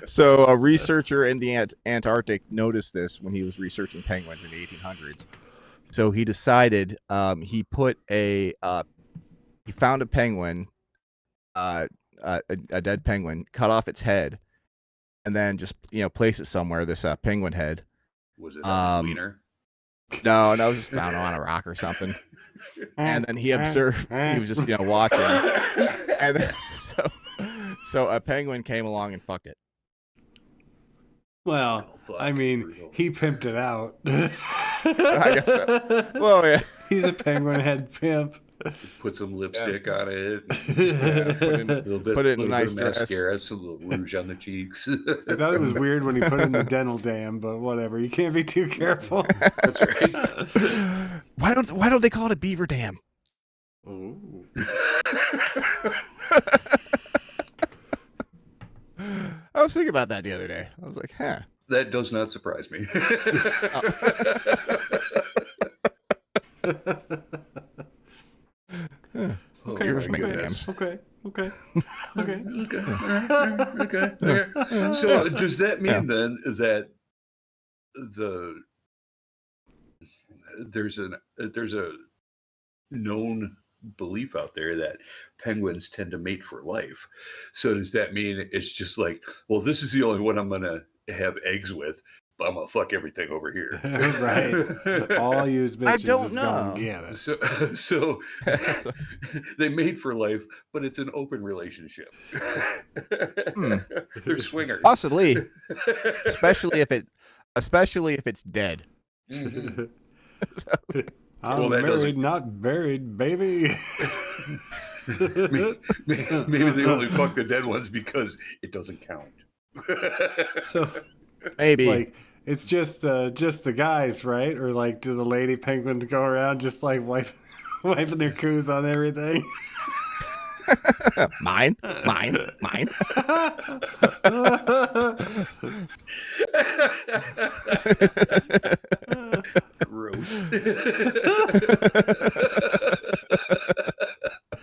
So a researcher in the Antarctic noticed this when he was researching penguins in the 1800s. So he decided he found a penguin, a dead penguin, cut off its head, and then just place it somewhere. This penguin head. Was it a wiener? No, it was just found on a rock or something. And then he observed. He was just watching, and then, so a penguin came along and fucked it. Well, I mean, brutal. He pimped it out. I guess so. Well, yeah. He's a penguin head pimp. Put some lipstick on it. Put it in a nice dress. Mascara, some little rouge on the cheeks. I thought it was weird when he put it in the dental dam, but whatever. You can't be too careful. That's right. Why don't they call it a beaver dam? Ooh. I was thinking about that the other day. I was like, huh. That does not surprise me. Okay. So does that mean then that there's a known belief out there that penguins tend to mate for life. So does that mean it's just like, well, this is the only one I'm gonna have eggs with, but I'm gonna fuck everything over here? Right. All you bitches I don't is gonna know. get it. So they mate for life, but it's an open relationship. They're swingers. Possibly, especially if it's dead. Mhm. I'm Well, that married, doesn't- not buried, baby. maybe they only fuck the dead ones because it doesn't count. So, Maybe. like, it's just the guys, right? Or like, do the lady penguins go around just like wiping their coos on everything? Mine. Gross.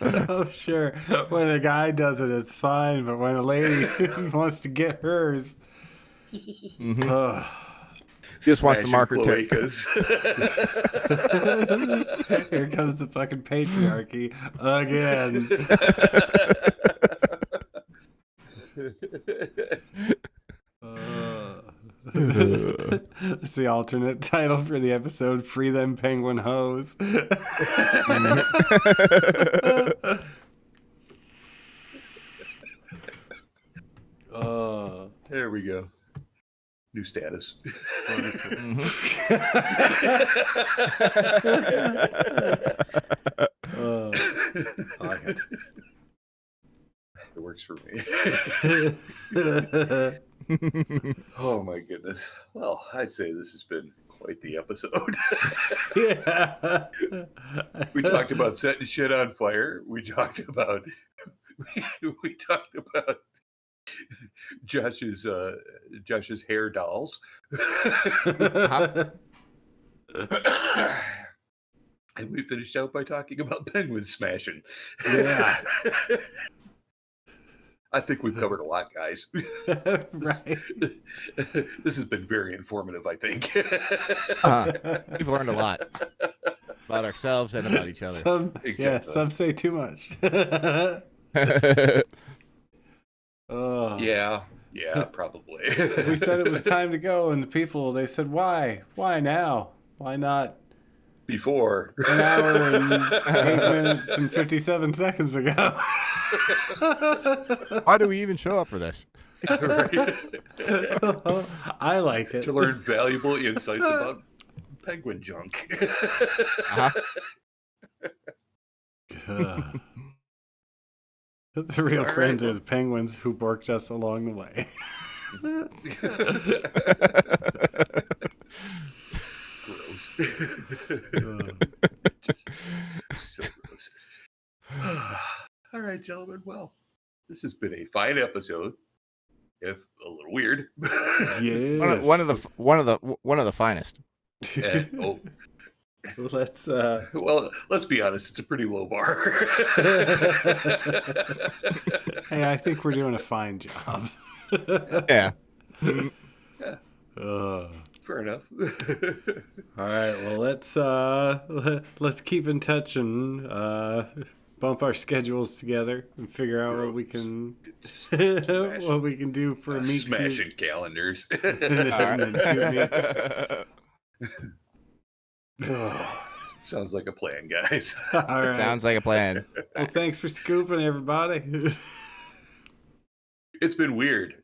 Oh, sure. When a guy does it, it's fine. But when a lady wants to get hers, ugh. Just wants to Smashing mark her cloacas. Here comes the fucking patriarchy again. That's the alternate title for the episode: "Free Them Penguin Hoes." There we go. New status. I like it. It works for me. Oh my goodness. Well, I'd say this has been quite the episode. Yeah. We talked about setting shit on fire. We talked about Josh's hair dolls. And we finished out by talking about penguin smashing. Yeah. I think we've covered a lot, guys. Right. This has been very informative, I think. We've learned a lot about ourselves and about each other. Yeah, Exactly. some say too much. Oh. Yeah, probably. We said it was time to go, and the people, they said, why? Why now? Why not Before. an hour and 8 minutes and 57 seconds ago? Why do we even show up for this? Right? I like it. To learn valuable insights about penguin junk. The real All right, friends well. are the penguins who borked us along the way. Gross. So gross. All right, gentlemen. Well, this has been a fine episode, if a little weird. Yes. One of the finest. Let's Well, let's be honest. It's a pretty low bar. Hey, I think we're doing a fine job. Yeah. Fair enough. All right, well let's keep in touch and bump our schedules together and figure out what we can what we can do for a meet Smashing calendars. Sounds like a plan, guys. All right. Sounds like a plan. Well, thanks for scooping, everybody. It's been weird.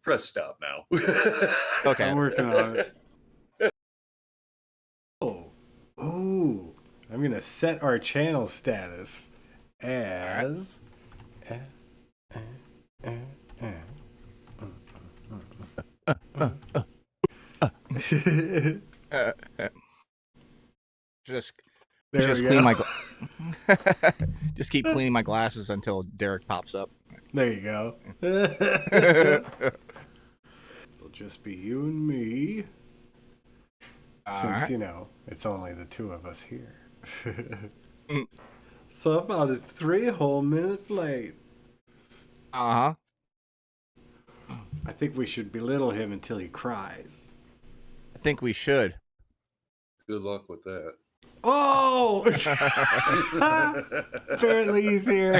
Press stop now. Okay. I'm working on it. Ooh. I'm gonna set our channel status as. Just There just we clean go. my just keep cleaning my glasses until Derek pops up. There you go. It'll just be you and me. Since, you know, it's only the two of us here. So about it's 3 whole minutes late. Uh-huh. I think we should belittle him until he cries. I think we should. Good luck with that. Oh! Apparently he's here.